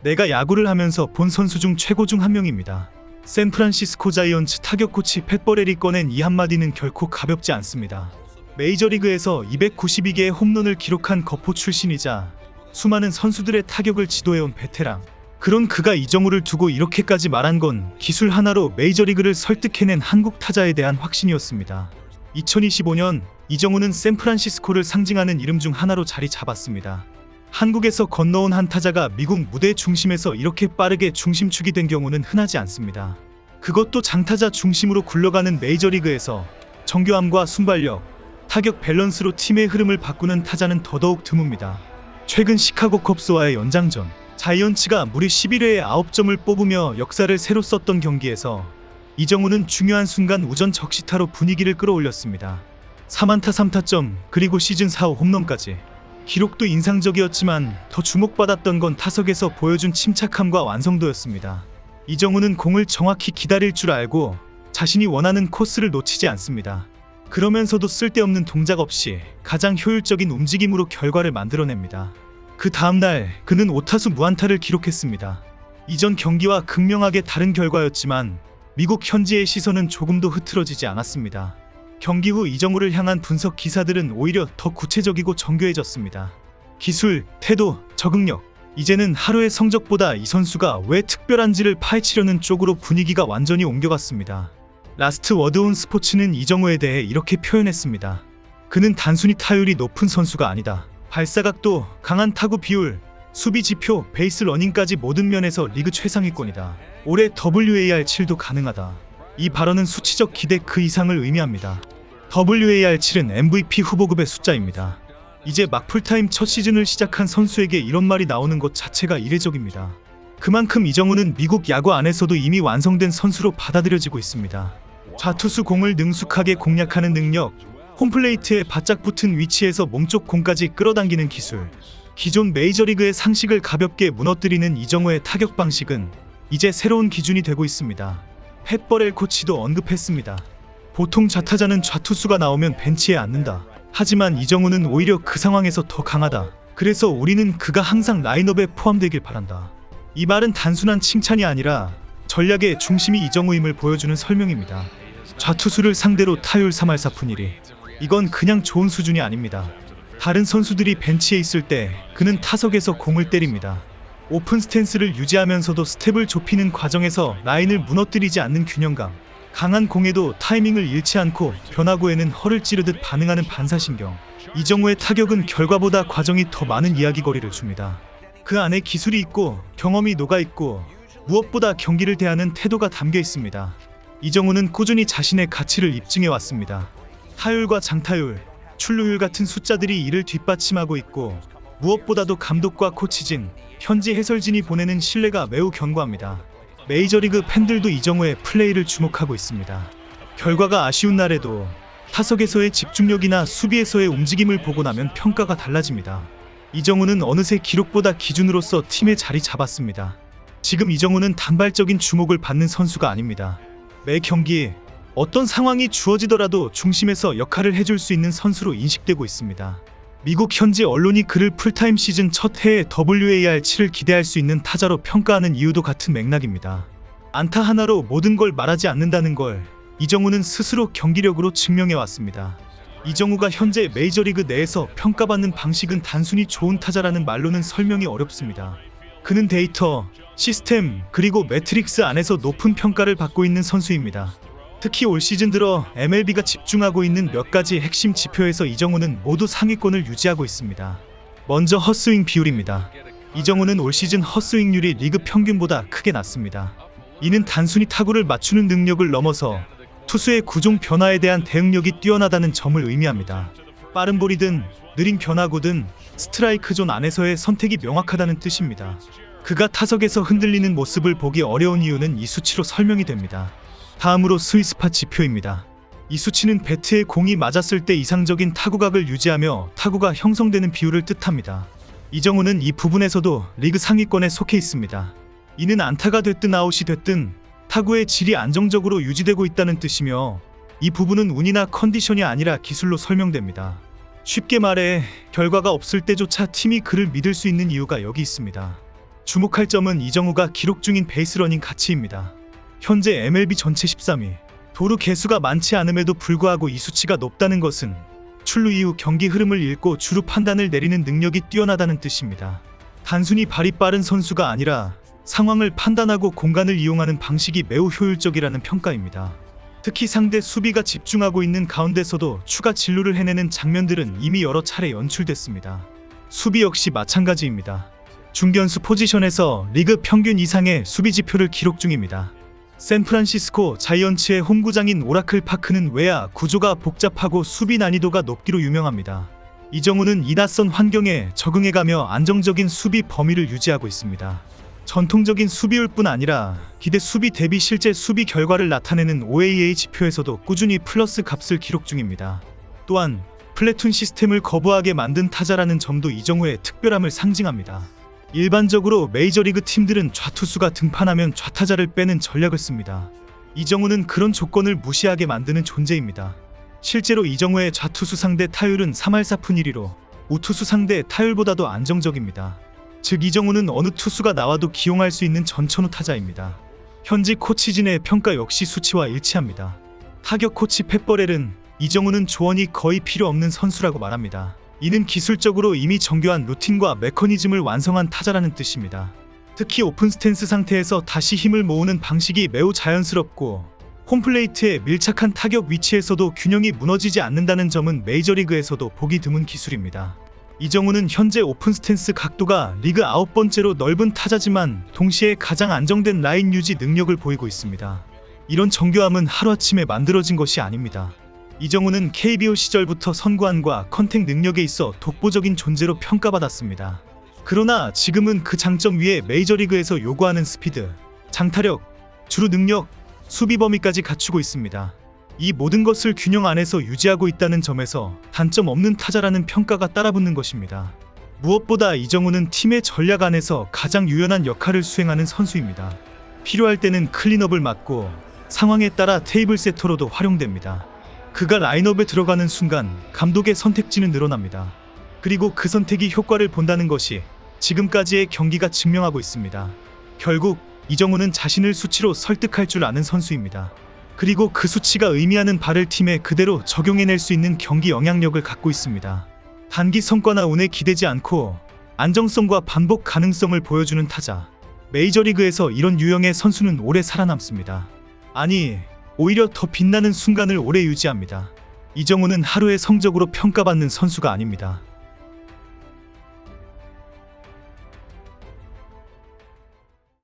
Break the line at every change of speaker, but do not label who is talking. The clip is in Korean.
내가 야구를 하면서 본 선수 중 최고 중 한 명입니다. 샌프란시스코 자이언츠 타격 코치 팻 버렐이 꺼낸 이 한마디는 결코 가볍지 않습니다. 메이저리그에서 292개의 홈런을 기록한 거포 출신이자 수많은 선수들의 타격을 지도해온 베테랑. 그런 그가 이정우를 두고 이렇게까지 말한 건 기술 하나로 메이저리그를 설득해낸 한국 타자에 대한 확신이었습니다. 2025년 이정우는 샌프란시스코를 상징하는 이름 중 하나로 자리 잡았습니다. 한국에서 건너온 한 타자가 미국 무대 중심에서 이렇게 빠르게 중심축이 된 경우는 흔하지 않습니다. 그것도 장타자 중심으로 굴러가는 메이저리그에서 정교함과 순발력, 타격 밸런스로 팀의 흐름을 바꾸는 타자는 더더욱 드뭅니다. 최근 시카고 컵스와의 연장전, 자이언츠가 무려 11회에 9점을 뽑으며 역사를 새로 썼던 경기에서 이정우는 중요한 순간 우전 적시타로 분위기를 끌어올렸습니다. 3안타 3타점 그리고 시즌 4호 홈런까지. 기록도 인상적이었지만 더 주목받았던 건 타석에서 보여준 침착함과 완성도였습니다. 이정우는 공을 정확히 기다릴 줄 알고 자신이 원하는 코스를 놓치지 않습니다. 그러면서도 쓸데없는 동작 없이 가장 효율적인 움직임으로 결과를 만들어냅니다. 그 다음날 그는 5타수 무안타를 기록했습니다. 이전 경기와 극명하게 다른 결과였지만 미국 현지의 시선은 조금도 흐트러지지 않았습니다. 경기 후 이정우를 향한 분석 기사들은 오히려 더 구체적이고 정교해졌습니다. 기술, 태도, 적응력. 이제는 하루의 성적보다 이 선수가 왜 특별한지를 파헤치려는 쪽으로 분위기가 완전히 옮겨갔습니다. 라스트 워드 온 스포츠는 이정우에 대해 이렇게 표현했습니다. 그는 단순히 타율이 높은 선수가 아니다. 발사각도, 강한 타구 비율, 수비 지표, 베이스 러닝까지 모든 면에서 리그 최상위권이다. 올해 WAR7도 가능하다. 이 발언은 수치적 기대 그 이상을 의미합니다. WAR7은 MVP 후보급의 숫자입니다. 이제 막 풀타임 첫 시즌을 시작한 선수에게 이런 말이 나오는 것 자체가 이례적입니다. 그만큼 이정우는 미국 야구 안에서도 이미 완성된 선수로 받아들여지고 있습니다. 좌투수 공을 능숙하게 공략하는 능력, 홈플레이트에 바짝 붙은 위치에서 몸쪽 공까지 끌어당기는 기술. 기존 메이저리그의 상식을 가볍게 무너뜨리는 이정우의 타격 방식은 이제 새로운 기준이 되고 있습니다. 팻 버렐 코치도 언급했습니다. 보통 좌타자는 좌투수가 나오면 벤치에 앉는다. 하지만 이정우는 오히려 그 상황에서 더 강하다. 그래서 우리는 그가 항상 라인업에 포함되길 바란다. 이 말은 단순한 칭찬이 아니라 전략의 중심이 이정우임을 보여주는 설명입니다. 좌투수를 상대로 타율 3할 4푼 1리. 이건 그냥 좋은 수준이 아닙니다. 다른 선수들이 벤치에 있을 때 그는 타석에서 공을 때립니다. 오픈 스탠스를 유지하면서도 스텝을 좁히는 과정에서 라인을 무너뜨리지 않는 균형감. 강한 공에도 타이밍을 잃지 않고 변화구에는 허를 찌르듯 반응하는 반사신경. 이정우의 타격은 결과보다 과정이 더 많은 이야기거리를 줍니다. 그 안에 기술이 있고 경험이 녹아있고 무엇보다 경기를 대하는 태도가 담겨 있습니다. 이정우는 꾸준히 자신의 가치를 입증해왔습니다. 타율과 장타율, 출루율 같은 숫자들이 이를 뒷받침하고 있고 무엇보다도 감독과 코치진, 현지 해설진이 보내는 신뢰가 매우 견고합니다. 메이저리그 팬들도 이정우의 플레이를 주목하고 있습니다. 결과가 아쉬운 날에도 타석에서의 집중력이나 수비에서의 움직임을 보고 나면 평가가 달라집니다. 이정우는 어느새 기록보다 기준으로서 팀에 자리 잡았습니다. 지금 이정우는 단발적인 주목을 받는 선수가 아닙니다. 매 경기 어떤 상황이 주어지더라도 중심에서 역할을 해줄 수 있는 선수로 인식되고 있습니다. 미국 현지 언론이 그를 풀타임 시즌 첫 해에 WAR7을 기대할 수 있는 타자로 평가하는 이유도 같은 맥락입니다. 안타 하나로 모든 걸 말하지 않는다는 걸 이정우는 스스로 경기력으로 증명해왔습니다. 이정우가 현재 메이저리그 내에서 평가받는 방식은 단순히 좋은 타자라는 말로는 설명이 어렵습니다. 그는 데이터, 시스템, 그리고 매트릭스 안에서 높은 평가를 받고 있는 선수입니다. 특히 올 시즌 들어 MLB가 집중하고 있는 몇 가지 핵심 지표에서 이정우는 모두 상위권을 유지하고 있습니다. 먼저 헛스윙 비율입니다. 이정우는 올 시즌 헛스윙률이 리그 평균보다 크게 낮습니다. 이는 단순히 타구를 맞추는 능력을 넘어서 투수의 구종 변화에 대한 대응력이 뛰어나다는 점을 의미합니다. 빠른 볼이든 느린 변화구든 스트라이크 존 안에서의 선택이 명확하다는 뜻입니다. 그가 타석에서 흔들리는 모습을 보기 어려운 이유는 이 수치로 설명이 됩니다. 다음으로 스위스팟 지표입니다. 이 수치는 배트에 공이 맞았을 때 이상적인 타구각을 유지하며 타구가 형성되는 비율을 뜻합니다. 이정우는 이 부분에서도 리그 상위권에 속해 있습니다. 이는 안타가 됐든 아웃이 됐든 타구의 질이 안정적으로 유지되고 있다는 뜻이며 이 부분은 운이나 컨디션이 아니라 기술로 설명됩니다. 쉽게 말해 결과가 없을 때조차 팀이 그를 믿을 수 있는 이유가 여기 있습니다. 주목할 점은 이정우가 기록 중인 베이스러닝 가치입니다. 현재 MLB 전체 13위. 도루 개수가 많지 않음에도 불구하고 이 수치가 높다는 것은 출루 이후 경기 흐름을 읽고 주루 판단을 내리는 능력이 뛰어나다는 뜻입니다. 단순히 발이 빠른 선수가 아니라 상황을 판단하고 공간을 이용하는 방식이 매우 효율적이라는 평가입니다. 특히 상대 수비가 집중하고 있는 가운데서도 추가 진루를 해내는 장면들은 이미 여러 차례 연출됐습니다. 수비 역시 마찬가지입니다. 중견수 포지션에서 리그 평균 이상의 수비 지표를 기록 중입니다. 샌프란시스코 자이언츠의 홈구장인 오라클 파크는 외야 구조가 복잡하고 수비 난이도가 높기로 유명합니다. 이정우는 이 낯선 환경에 적응해가며 안정적인 수비 범위를 유지하고 있습니다. 전통적인 수비율 뿐 아니라 기대 수비 대비 실제 수비 결과를 나타내는 OAA 지표에서도 꾸준히 플러스 값을 기록 중입니다. 또한 플래툰 시스템을 거부하게 만든 타자라는 점도 이정우의 특별함을 상징합니다. 일반적으로 메이저리그 팀들은 좌투수가 등판하면 좌타자를 빼는 전략을 씁니다. 이정우는 그런 조건을 무시하게 만드는 존재입니다. 실제로 이정우의 좌투수 상대 타율은 3할 4푼 1리로 우투수 상대 타율보다도 안정적입니다. 즉 이정우는 어느 투수가 나와도 기용할 수 있는 전천후 타자입니다. 현지 코치진의 평가 역시 수치와 일치합니다. 타격 코치 팻 버렐은 이정우는 조언이 거의 필요 없는 선수라고 말합니다. 이는 기술적으로 이미 정교한 루틴과 메커니즘을 완성한 타자라는 뜻입니다. 특히 오픈 스탠스 상태에서 다시 힘을 모으는 방식이 매우 자연스럽고 홈플레이트의 밀착한 타격 위치에서도 균형이 무너지지 않는다는 점은 메이저리그에서도 보기 드문 기술입니다. 이정우는 현재 오픈 스탠스 각도가 리그 9번째로 넓은 타자지만 동시에 가장 안정된 라인 유지 능력을 보이고 있습니다. 이런 정교함은 하루아침에 만들어진 것이 아닙니다. 이정우는 KBO 시절부터 선구안과 컨택 능력에 있어 독보적인 존재로 평가받았습니다. 그러나 지금은 그 장점 위에 메이저리그에서 요구하는 스피드, 장타력, 주루 능력, 수비 범위까지 갖추고 있습니다. 이 모든 것을 균형 안에서 유지하고 있다는 점에서 단점 없는 타자라는 평가가 따라붙는 것입니다. 무엇보다 이정우는 팀의 전략 안에서 가장 유연한 역할을 수행하는 선수입니다. 필요할 때는 클린업을 맡고 상황에 따라 테이블 세터로도 활용됩니다. 그가 라인업에 들어가는 순간 감독의 선택지는 늘어납니다. 그리고 그 선택이 효과를 본다는 것이 지금까지의 경기가 증명하고 있습니다. 결국 이정우는 자신을 수치로 설득할 줄 아는 선수입니다. 그리고 그 수치가 의미하는 바를 팀에 그대로 적용해낼 수 있는 경기 영향력을 갖고 있습니다. 단기 성과나 운에 기대지 않고 안정성과 반복 가능성을 보여주는 타자. 메이저리그에서 이런 유형의 선수는 오래 살아남습니다. 아니, 오히려 더 빛나는 순간을 오래 유지합니다. 이정우는 하루의 성적으로 평가받는 선수가 아닙니다.